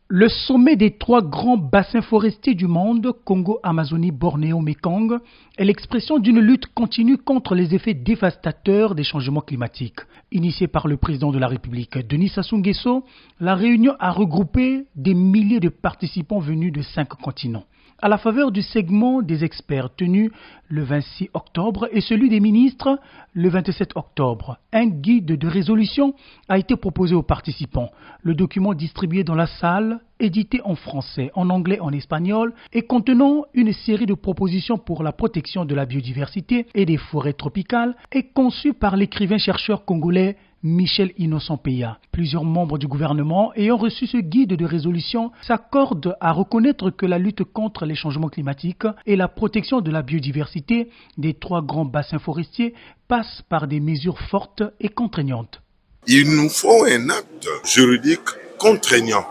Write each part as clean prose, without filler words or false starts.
Le sommet des trois grands bassins forestiers du monde, Congo, Amazonie, Bornéo, Mékong, est l'expression d'une lutte continue contre les effets dévastateurs des changements climatiques. Initiée par le président de la République, Denis Sassou Nguesso, la réunion a regroupé des milliers de participants venus de 5 continents. À la faveur du segment des experts tenu le 26 octobre et celui des ministres le 27 octobre, un guide de résolution a été proposé aux participants. Le document distribué dans la salle, édité en français, en anglais, en espagnol et contenant une série de propositions pour la protection de la biodiversité et des forêts tropicales, est conçu par l'écrivain-chercheur congolais Michel Innocent-Peya. Plusieurs membres du gouvernement ayant reçu ce guide de résolution s'accordent à reconnaître que la lutte contre les changements climatiques et la protection de la biodiversité des trois grands bassins forestiers passe par des mesures fortes et contraignantes. Il nous faut un acte juridique contraignant,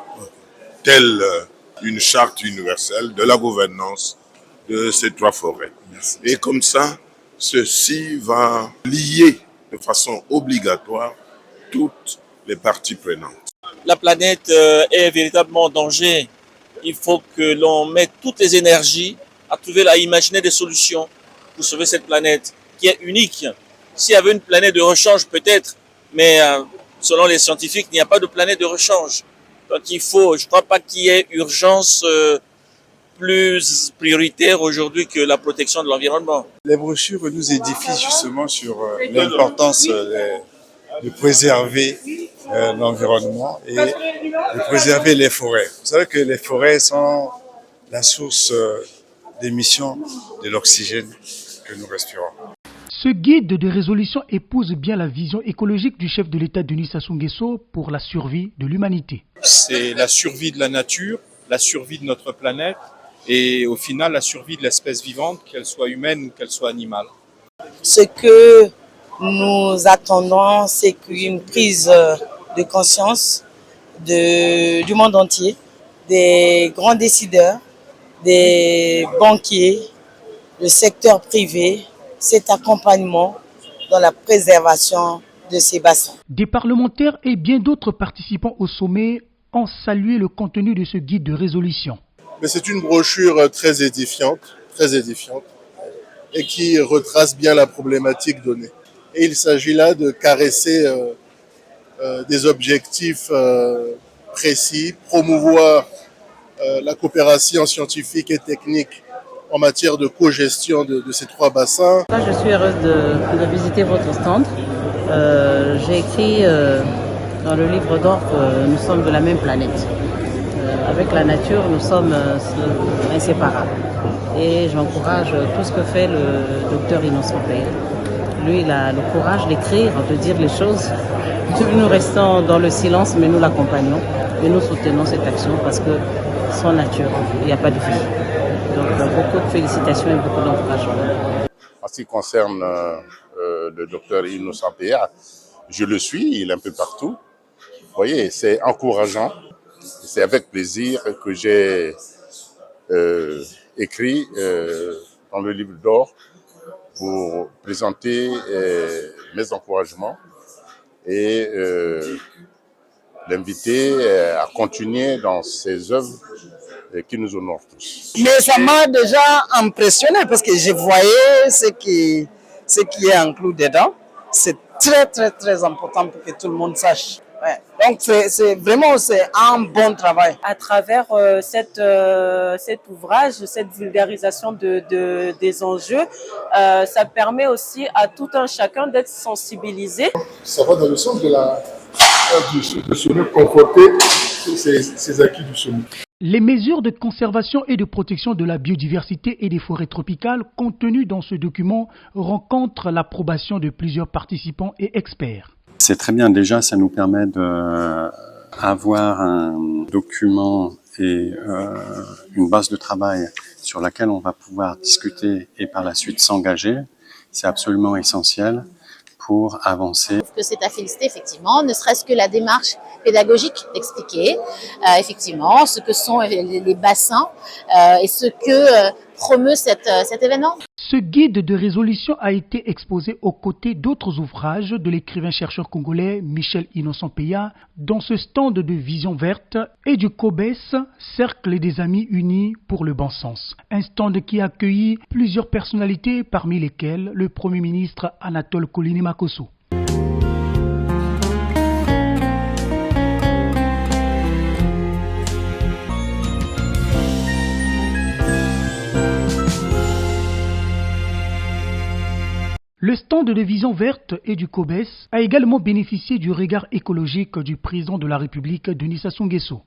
tel une charte universelle de la gouvernance de ces trois forêts. Et comme ça, ceci va lier de façon obligatoire toutes les parties prenantes. La planète est véritablement en danger. Il faut que l'on mette toutes les énergies à imaginer des solutions pour sauver cette planète qui est unique. S'il y avait une planète de rechange peut-être, mais selon les scientifiques, il n'y a pas de planète de rechange. Donc je ne crois pas qu'il y ait urgence plus prioritaire aujourd'hui que la protection de l'environnement. Les brochures nous édifient justement sur l'importance de préserver l'environnement et de préserver les forêts. Vous savez que les forêts sont la source d'émission de l'oxygène que nous respirons. Ce guide de résolution épouse bien la vision écologique du chef de l'État Denis Sassou Nguesso pour la survie de l'humanité. C'est la survie de la nature, la survie de notre planète et au final la survie de l'espèce vivante, qu'elle soit humaine ou qu'elle soit animale. Ce que nous attendons, c'est qu'une prise de conscience du monde entier, des grands décideurs, des banquiers, le secteur privé, cet accompagnement dans la préservation de ces bassins. Des parlementaires et bien d'autres participants au sommet ont salué le contenu de ce guide de résolution. Mais c'est une brochure très édifiante, et qui retrace bien la problématique donnée. Et il s'agit là de caresser des objectifs précis, promouvoir la coopération scientifique et technique en matière de co-gestion de ces trois bassins. Je suis heureuse de visiter votre stand. J'ai écrit dans le livre d'or que nous sommes de la même planète. Avec la nature, nous sommes inséparables. Et j'encourage tout ce que fait le docteur Innocent-Peya. Lui, il a le courage d'écrire, de dire les choses. Nous restons dans le silence, mais nous l'accompagnons. Et nous soutenons cette action parce que sans nature, il n'y a pas de vie. Donc, beaucoup de félicitations et beaucoup d'encouragement. En ce qui concerne le docteur Innocent-Peya, je le suis, il est un peu partout. Vous voyez, c'est encourageant. C'est avec plaisir que j'ai écrit dans le livre d'or pour présenter mes encouragements et l'inviter à continuer dans ses œuvres qui nous honorent tous. Mais ça m'a déjà impressionné parce que je voyais ce qui est inclus dedans. C'est très important pour que tout le monde sache. Ouais. Donc c'est vraiment un bon travail. À travers cet ouvrage, cette vulgarisation des enjeux, ça permet aussi à tout un chacun d'être sensibilisé. Ça va dans le sens de se conforter ces acquis du sommet. Les mesures de conservation et de protection de la biodiversité et des forêts tropicales contenues dans ce document rencontrent l'approbation de plusieurs participants et experts. C'est très bien, déjà ça nous permet d'avoir un document et une base de travail sur laquelle on va pouvoir discuter et par la suite s'engager. C'est absolument essentiel pour avancer. Je trouve que c'est à féliciter effectivement, ne serait-ce que la démarche pédagogique d'expliquer effectivement ce que sont les bassins et ce que promeut cet événement. Ce guide de résolution a été exposé aux côtés d'autres ouvrages de l'écrivain-chercheur congolais Michel Innocent Peya dans ce stand de Vision Verte et du COBES, Cercle des Amis Unis pour le Bon Sens. Un stand qui a accueilli plusieurs personnalités, parmi lesquelles le Premier ministre Anatole Kouliné-Makosso. Le stand de Vision Verte et du COBES a également bénéficié du regard écologique du président de la République, Denis Sassou Nguesso.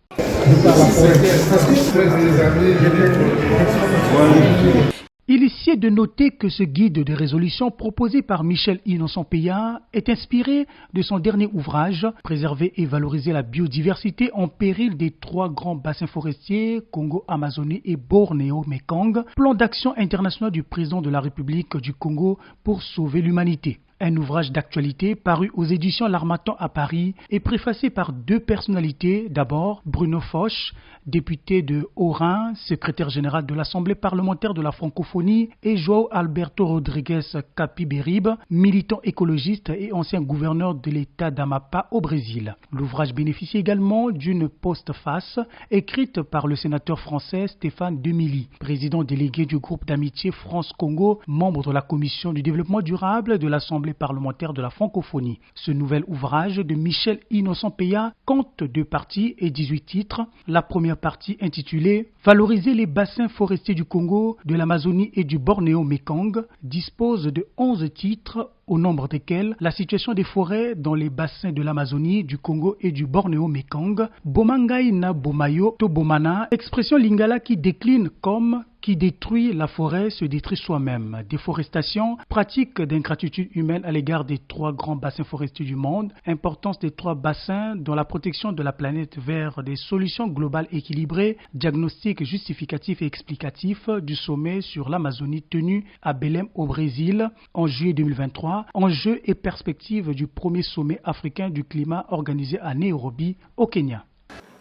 Il est de noter que ce guide de résolution proposé par Michel Innocent Peya est inspiré de son dernier ouvrage, Préserver et valoriser la biodiversité en péril des 3 grands bassins forestiers, Congo, Amazonie et Bornéo-Mékong, plan d'action international du président de la République du Congo pour sauver l'humanité. Un ouvrage d'actualité paru aux éditions L'Harmattan à Paris et préfacé par 2 personnalités. D'abord, Bruno Foch, député de Haut-Rhin, secrétaire général de l'Assemblée parlementaire de la francophonie, et João Alberto Rodrigues Capiberibe, militant écologiste et ancien gouverneur de l'État d'Amapá au Brésil. L'ouvrage bénéficie également d'une postface écrite par le sénateur français Stéphane Demilly, président délégué du groupe d'amitié France-Congo, membre de la commission du développement durable de l'Assemblée parlementaire de la francophonie. Ce nouvel ouvrage de Michel Innocent Peya compte 2 parties et 18 titres. La première partie intitulée « Valoriser les bassins forestiers du Congo, de l'Amazonie et du Bornéo-Mékong » dispose de 11 titres, au nombre desquels la situation des forêts dans les bassins de l'Amazonie, du Congo et du Bornéo-Mékong, Bomangai na Bomayo to Bomana, expression lingala qui décline comme qui détruit la forêt se détruit soi-même. Déforestation, pratique d'ingratitude humaine à l'égard des 3 grands bassins forestiers du monde, importance des 3 bassins dans la protection de la planète vers des solutions globales équilibrées, diagnostic justificatif et explicatif du sommet sur l'Amazonie tenu à Belém au Brésil en juillet 2023, enjeux et perspectives du premier sommet africain du climat organisé à Nairobi au Kenya.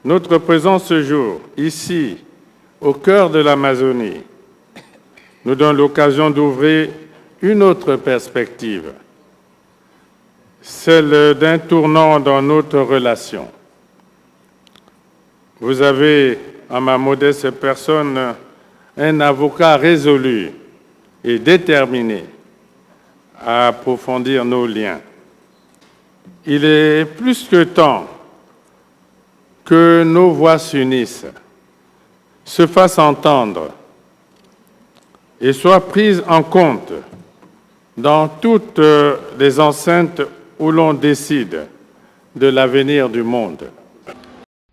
Notre présence ce jour, ici, au cœur de l'Amazonie, nous donne l'occasion d'ouvrir une autre perspective, celle d'un tournant dans notre relation. Vous avez, en ma modeste personne, un avocat résolu et déterminé à approfondir nos liens. Il est plus que temps que nos voix s'unissent, se fassent entendre et soient prises en compte dans toutes les enceintes où l'on décide de l'avenir du monde.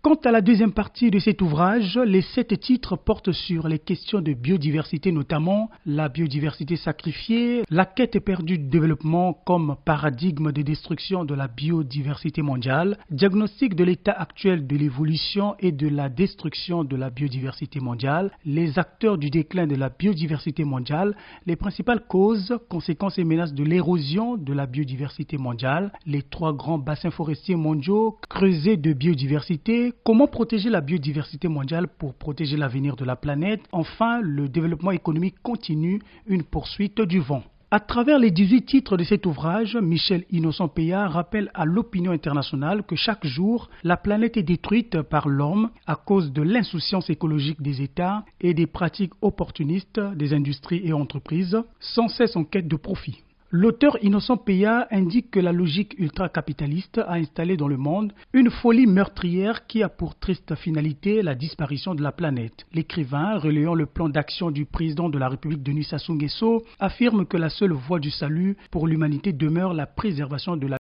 Quant à la deuxième partie de cet ouvrage, les 7 titres portent sur les questions de biodiversité, notamment la biodiversité sacrifiée, la quête perdue du développement comme paradigme de destruction de la biodiversité mondiale, diagnostic de l'état actuel de l'évolution et de la destruction de la biodiversité mondiale, les acteurs du déclin de la biodiversité mondiale, les principales causes, conséquences et menaces de l'érosion de la biodiversité mondiale, les 3 grands bassins forestiers mondiaux, creusets de biodiversité, comment protéger la biodiversité mondiale pour protéger l'avenir de la planète? Enfin, le développement économique continue, une poursuite du vent. À travers les 18 titres de cet ouvrage, Michel Innocent Peya rappelle à l'opinion internationale que chaque jour, la planète est détruite par l'homme à cause de l'insouciance écologique des États et des pratiques opportunistes des industries et entreprises, sans cesse en quête de profit. L'auteur Innocent Peya indique que la logique ultra-capitaliste a installé dans le monde une folie meurtrière qui a pour triste finalité la disparition de la planète. L'écrivain, relayant le plan d'action du président de la République Denis Sassou Nguesso, affirme que la seule voie du salut pour l'humanité demeure la préservation de la